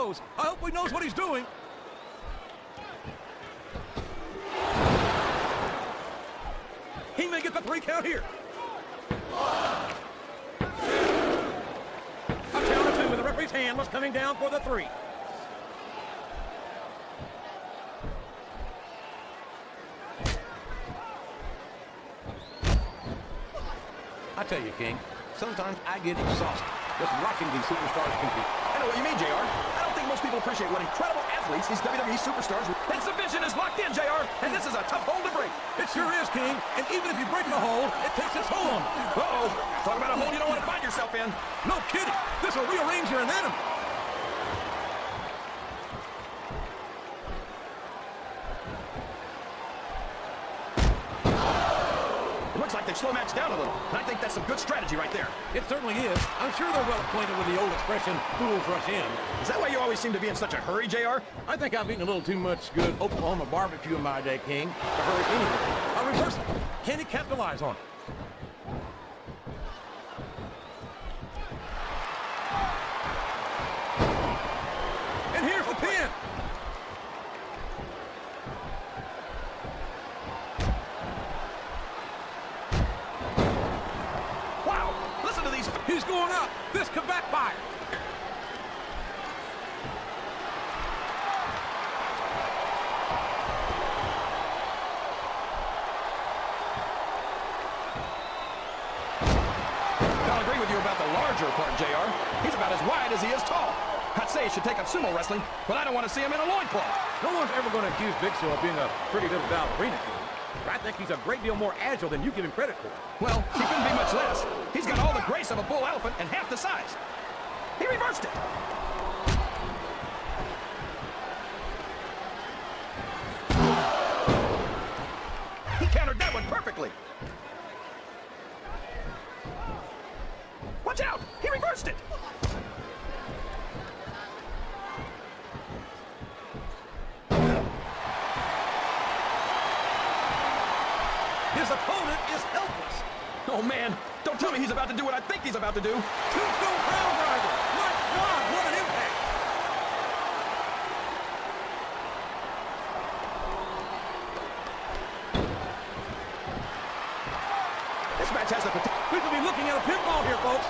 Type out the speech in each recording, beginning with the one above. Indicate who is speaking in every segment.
Speaker 1: goes. I hope he knows what he's doing. He may get the 3 count here. A count of 2 with the referee's hand was coming down for the 3. I tell you, King, sometimes I get exhausted just watching these superstars compete.
Speaker 2: I know what you mean, JR. I don't think most people appreciate what incredible athletes these WWE superstars are. And submission is locked in, JR, and this is a tough hold to break.
Speaker 1: It sure is, King, and even if you break the hold, it takes its toll on you.
Speaker 2: Uh-oh. Talk about a hold you don't want to find yourself in.
Speaker 1: No kidding. This will rearrange your anatomy.
Speaker 2: It looks like they've slow matched down a little, and I think that's some good strategy right there.
Speaker 1: It certainly is. I'm sure they're well acquainted with the old expression, fools rush in.
Speaker 2: Is that why you always seem to be in such a hurry, JR?
Speaker 1: I think I've eaten a little too much good Oklahoma barbecue in my day, King, to hurry anyway. I'll reverse it. Can he capitalize on it? And here's the pin.
Speaker 2: Wow, listen to these.
Speaker 1: He's going up. This could backfire.
Speaker 2: I'll agree with you about the larger part, JR. He's about as wide as he is tall. I'd say he should take up sumo wrestling, but I don't want to see him in a loincloth.
Speaker 1: No one's ever going to accuse Big Show of being a pretty little ballerina, King. But I think he's a great deal more agile than you give him credit for.
Speaker 2: Well, he couldn't be much less. He's got all the grace of a bull elephant and half the size. He reversed it. He countered that one perfectly. Watch out! He reversed it!
Speaker 1: His opponent is helpless.
Speaker 2: Oh, man. Don't tell me he's about to do what I think he's about to do.
Speaker 1: Tombstone Crown Driver. My God, what an impact.
Speaker 2: This match has the potential.
Speaker 1: We could be looking at a pinfall here, folks.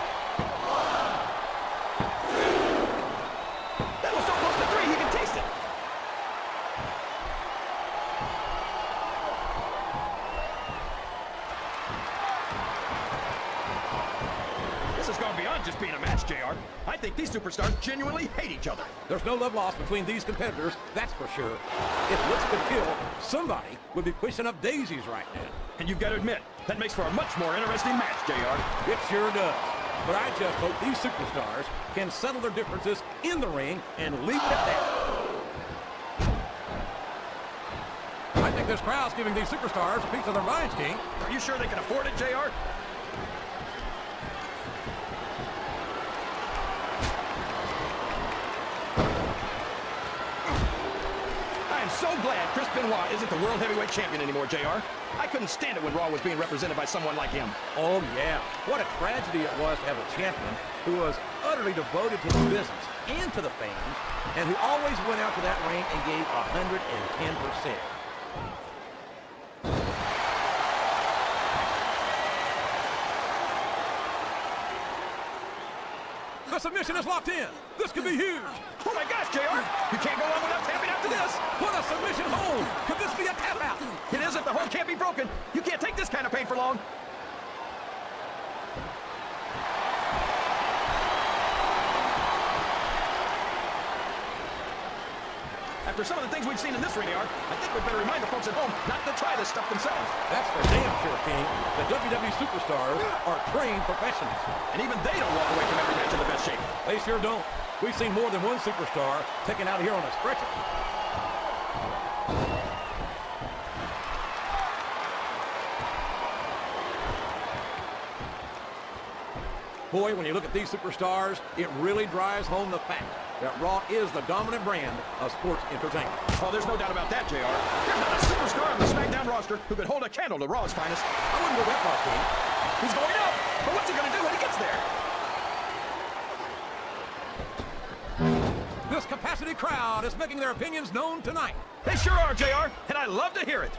Speaker 2: That was so close to 3, he can taste it. This has gone beyond just being a match, JR. I think these superstars genuinely hate each other.
Speaker 1: There's no love lost between these competitors, that's for sure. If looks could kill, somebody would be pushing up daisies right now.
Speaker 2: And you've got to admit, that makes for a much more interesting match, JR.
Speaker 1: It sure does. But I just hope these superstars can settle their differences in the ring and leave it at that. I think this crowd's giving these superstars a piece of their minds, King.
Speaker 2: Are you sure they can afford it, JR? I am so glad Chris Benoit isn't the World Heavyweight Champion anymore, JR. I couldn't stand it when Raw was being represented by someone like him.
Speaker 1: Oh, yeah. What a tragedy it was to have a champion who was utterly devoted to the business and to the fans, and who always went out to that ring and gave 110%. The submission is locked in. This could be huge.
Speaker 2: Oh my gosh, JR! You can't go on without tapping after this!
Speaker 1: What a submission hold. Could this be a tap out?
Speaker 2: It is if the hold can't be broken. You can't take this kind of pain for long. After some of the things we've seen in this ring, I think we'd better remind the folks at home not to try this stuff themselves.
Speaker 1: That's for damn sure, King. The WWE superstars are trained professionals.
Speaker 2: And even they don't walk away from every match in the best shape.
Speaker 1: They sure don't. We've seen more than one superstar taken out of here on a stretcher. Boy, when you look at these superstars, it really drives home the fact that Raw is the dominant brand of sports entertainment.
Speaker 2: Oh, there's no doubt about that, JR. There's not a superstar on the SmackDown roster who could hold a candle to Raw's finest.
Speaker 1: I wouldn't go that far, King.
Speaker 2: He's going up, but what's he going to do when he gets there?
Speaker 1: This capacity crowd is making their opinions known tonight.
Speaker 2: They sure are, JR, and I love to hear it.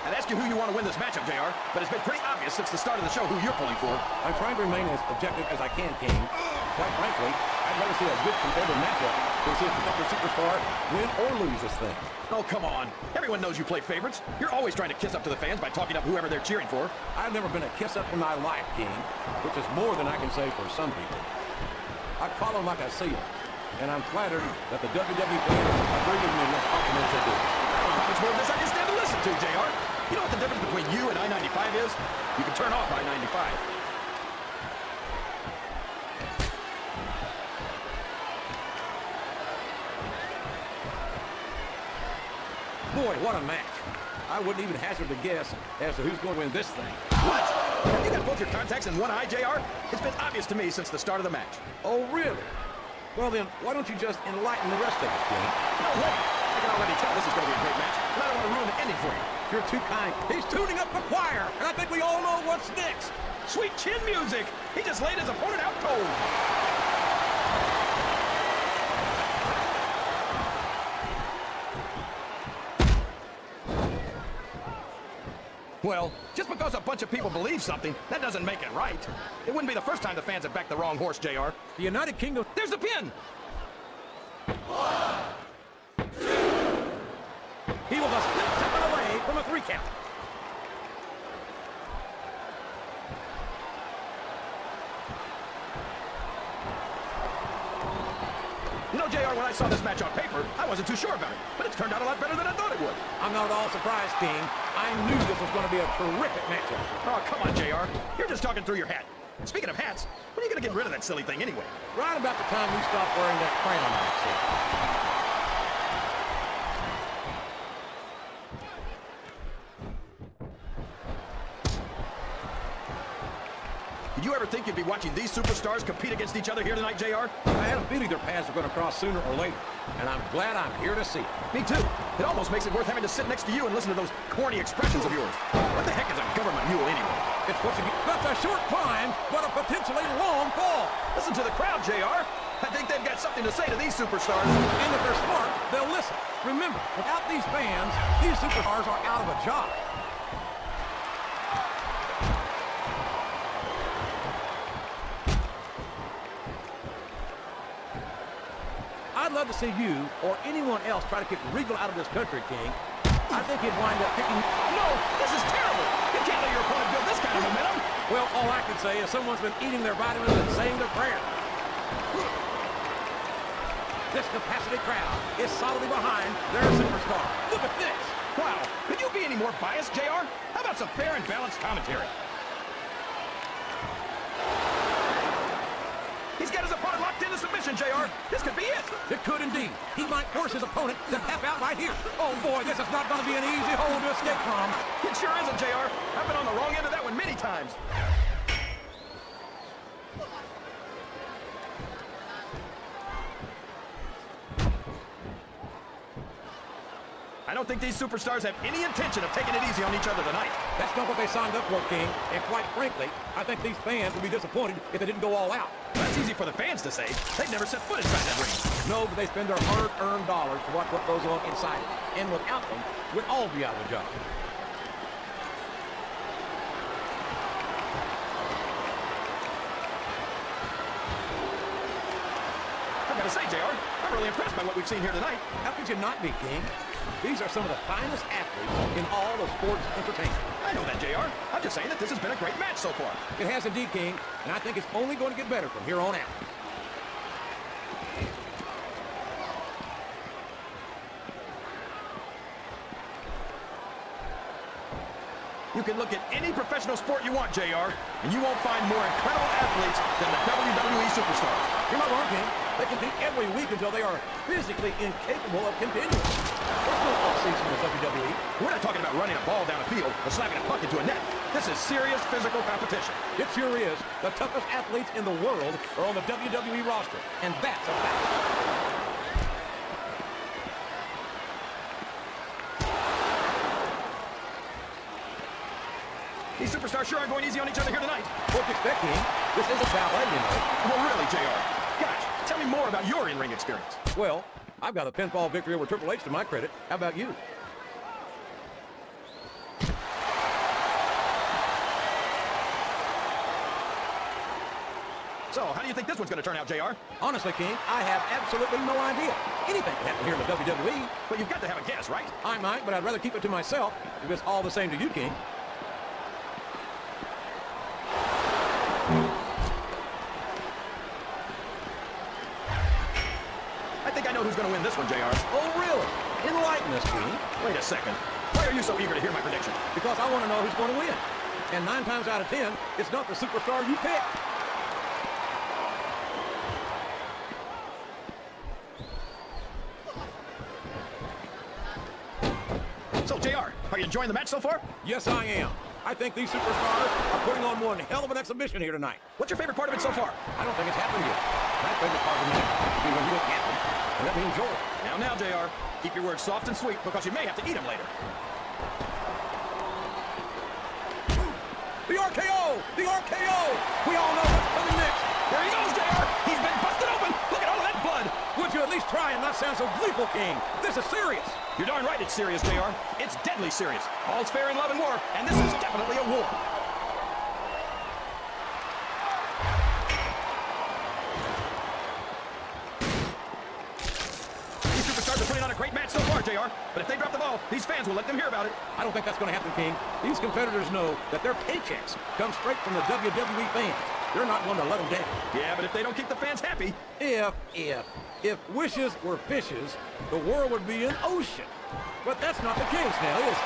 Speaker 2: I'd ask you who you want to win this matchup, JR, but it's been pretty obvious since the start of the show who you're pulling for.
Speaker 1: I'm trying to remain as objective as I can, King. Quite frankly, I'd rather see a good competitive matchup than see a particular superstar win or lose this thing.
Speaker 2: Oh, come on. Everyone knows you play favorites. You're always trying to kiss up to the fans by talking up whoever they're cheering for.
Speaker 1: I've never been a kiss-up in my life, King, which is more than I can say for some people. I follow them like I see them, and I'm flattered that the WWE fans agree with me in this compliment they do.
Speaker 2: How much more of this I can stand to listen to, JR? You know what the difference between you and I-95 is? You can turn off I-95.
Speaker 1: Boy, what a match. I wouldn't even hazard a guess as to who's going to win this thing.
Speaker 2: What? You got both your contacts in one eye, JR? It's been obvious to me since the start of the match.
Speaker 1: Oh, really? Well, then, why don't you just enlighten the rest of us, King?
Speaker 2: No way! I can already tell this is going to be a great match, and I don't want to ruin the ending for you.
Speaker 1: You're too kind. He's tuning up the choir, and I think we all know what's next.
Speaker 2: Sweet chin music! He just laid his opponent out cold. Well, just because a bunch of people believe something, that doesn't make it right. It wouldn't be the first time the fans have backed the wrong horse, JR.
Speaker 1: The United Kingdom...
Speaker 2: There's the pin!
Speaker 1: He was a split second away from a 3 count.
Speaker 2: You know, JR, when I saw this match on paper, I wasn't too sure about it, but it's turned out a lot better than I thought it would.
Speaker 1: I'm not at all surprised, King. I knew this was going to be a terrific matchup.
Speaker 2: Oh, come on, JR. You're just talking through your hat. Speaking of hats, when are you going to get rid of that silly thing anyway?
Speaker 1: Right about the time we stop wearing that crown, I'd say.
Speaker 2: Did you ever think you'd be watching these superstars compete against each other here tonight, JR?
Speaker 1: I had a feeling their paths were going to cross sooner or later, and I'm glad I'm here to see it.
Speaker 2: Me too. It almost makes it worth having to sit next to you and listen to those corny expressions of yours. What the heck is a government mule anyway?
Speaker 1: It's what's that's a short climb, but a potentially long fall.
Speaker 2: Listen to the crowd, JR. I think they've got something to say to these superstars.
Speaker 1: And if they're smart, they'll listen. Remember, without these fans, these superstars are out of a job. I'd love to see you or anyone else try to kick Regal out of this country, King. I think he'd wind up kicking...
Speaker 2: No, this is terrible. You can't let your opponent build this kind of momentum.
Speaker 1: Well, all I can say is someone's been eating their vitamins and saying their prayers. This capacity crowd is solidly behind their superstar. Look at this.
Speaker 2: Wow, could you be any more biased, JR? How about some fair and balanced commentary? He's got his opponent locked into submission, JR. This could be it.
Speaker 1: It could indeed. He might force his opponent to tap out right here. Oh, boy, this is not going to be an easy hole to escape from.
Speaker 2: It sure isn't, JR. I've been on the wrong end of that one many times. I don't think these superstars have any intention of taking it easy on each other tonight.
Speaker 1: That's not what they signed up for, King. And quite frankly, I think these fans would be disappointed if they didn't go all out.
Speaker 2: That's easy for the fans to say. They've never set foot inside that ring.
Speaker 1: No, but they spend their hard-earned dollars to watch what goes on inside it. And without them, we'd all be out of a job.
Speaker 2: I've got to say, JR, I'm really impressed by what we've seen here tonight.
Speaker 1: How could you not be, King? These are some of the finest athletes in all of sports entertainment.
Speaker 2: I know that, JR. I'm just saying that this has been a great match so far.
Speaker 1: It has indeed, King, and I think it's only going to get better from here on out.
Speaker 2: You can look at any professional sport you want, JR, and you won't find more incredible athletes than the WWE superstars.
Speaker 1: You're not wrong, King. They compete every week until they are physically incapable of continuing. There's no off-season in the WWE.
Speaker 2: We're not talking about running a ball down a field or slapping a puck into a net. This is serious physical competition.
Speaker 1: It sure is. The toughest athletes in the world are on the WWE roster, and that's a fact.
Speaker 2: These superstars sure aren't going easy on each other here tonight.
Speaker 1: What do you expect, King? This is a ballet, you know.
Speaker 2: Well, really, JR. Gosh, tell me more about your in-ring experience.
Speaker 1: Well, I've got a pinfall victory over Triple H to my credit. How about you?
Speaker 2: So, how do you think this one's going to turn out, JR?
Speaker 1: Honestly, King, I have absolutely no idea. Anything can happen here in the WWE.
Speaker 2: But you've got to have a guess, right?
Speaker 1: I might, but I'd rather keep it to myself if it's all the same to you, King.
Speaker 2: I think I know who's going to win this one, JR.
Speaker 1: Oh, really? Enlighten us, King.
Speaker 2: Wait a second. Why are you so eager to hear my prediction?
Speaker 1: Because I want to know who's going to win. And 9 times out of 10, it's not the superstar you pick.
Speaker 2: So, JR, are you enjoying the match so far?
Speaker 1: Yes, I am. I think these superstars are putting on one hell of an exhibition here tonight.
Speaker 2: What's your favorite part of it so far?
Speaker 1: I don't think it's happened yet. My favorite part of the match will be when you look happen, and let me enjoy it.
Speaker 2: Now, JR, keep your words soft and sweet because you may have to eat them later.
Speaker 1: The RKO! The RKO! We all know what's coming next.
Speaker 2: There he goes, JR! He's been busted open! Look at all of that blood!
Speaker 1: Would you at least try and not sound so gleeful, King? This is serious.
Speaker 2: You're darn right it's serious, JR. It's deadly serious. All's fair in love and war, and this is definitely a war. These superstars are putting on a great match so far, JR. But if they drop the ball, these fans will let them hear about it.
Speaker 1: I don't think that's going to happen, King. These competitors know that their paychecks come straight from the WWE fans. They're not going to let them down.
Speaker 2: Yeah, but if they don't keep the fans happy...
Speaker 1: If wishes were fishes, the world would be an ocean. But that's not the case now, is it?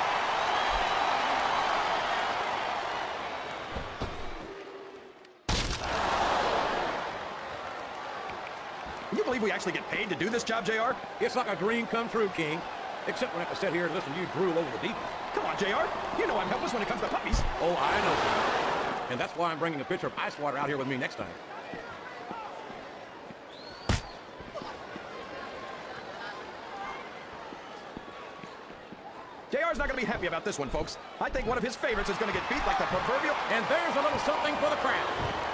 Speaker 2: Can you believe we actually get paid to do this job, JR?
Speaker 1: It's like a dream come true, King. Except when I have to sit here and listen to you drool over the deep.
Speaker 2: Come on, JR. You know I'm helpless when it comes to puppies.
Speaker 1: Oh, I know. And that's why I'm bringing a pitcher of ice water out here with me next time.
Speaker 2: JR's not going to be happy about this one, folks. I think one of his favorites is going to get beat like the proverbial...
Speaker 1: And there's a little something for the crowd.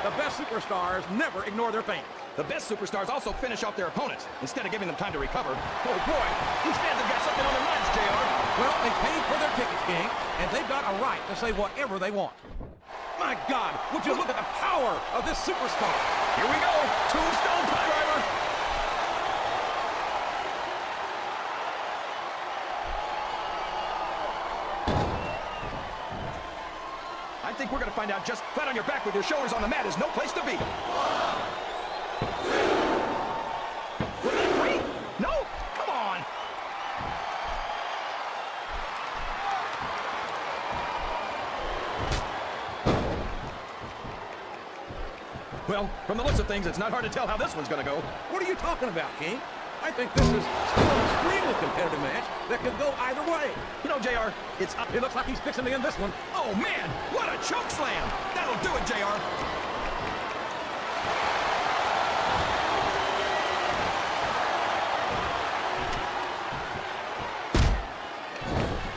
Speaker 1: The best superstars never ignore their fans.
Speaker 2: The best superstars also finish off their opponents instead of giving them time to recover. Oh, boy. These fans have got something on their minds, JR.
Speaker 1: Well, they paid for their tickets, King, and they've got a right to say whatever they want. My God, would you look at the power of this superstar?
Speaker 2: Here we go. Tombstone Piledriver. I think we're going to find out just flat on your back with your shoulders on the mat is no place to be. Was that 3? No? Come on. Well, from the looks of things, it's not hard to tell how this one's going to go.
Speaker 1: What are you talking about, King? I think this is still an extremely competitive match that could go either way.
Speaker 2: You know, JR,
Speaker 1: It looks like he's fixing to end this one.
Speaker 2: Oh, man, what a choke slam. That'll do it, JR.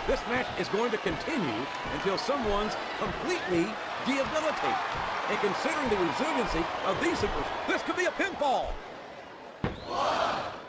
Speaker 1: This match is going to continue until someone's completely debilitated. And considering the resiliency of these supers, this could be a pinfall.
Speaker 3: 1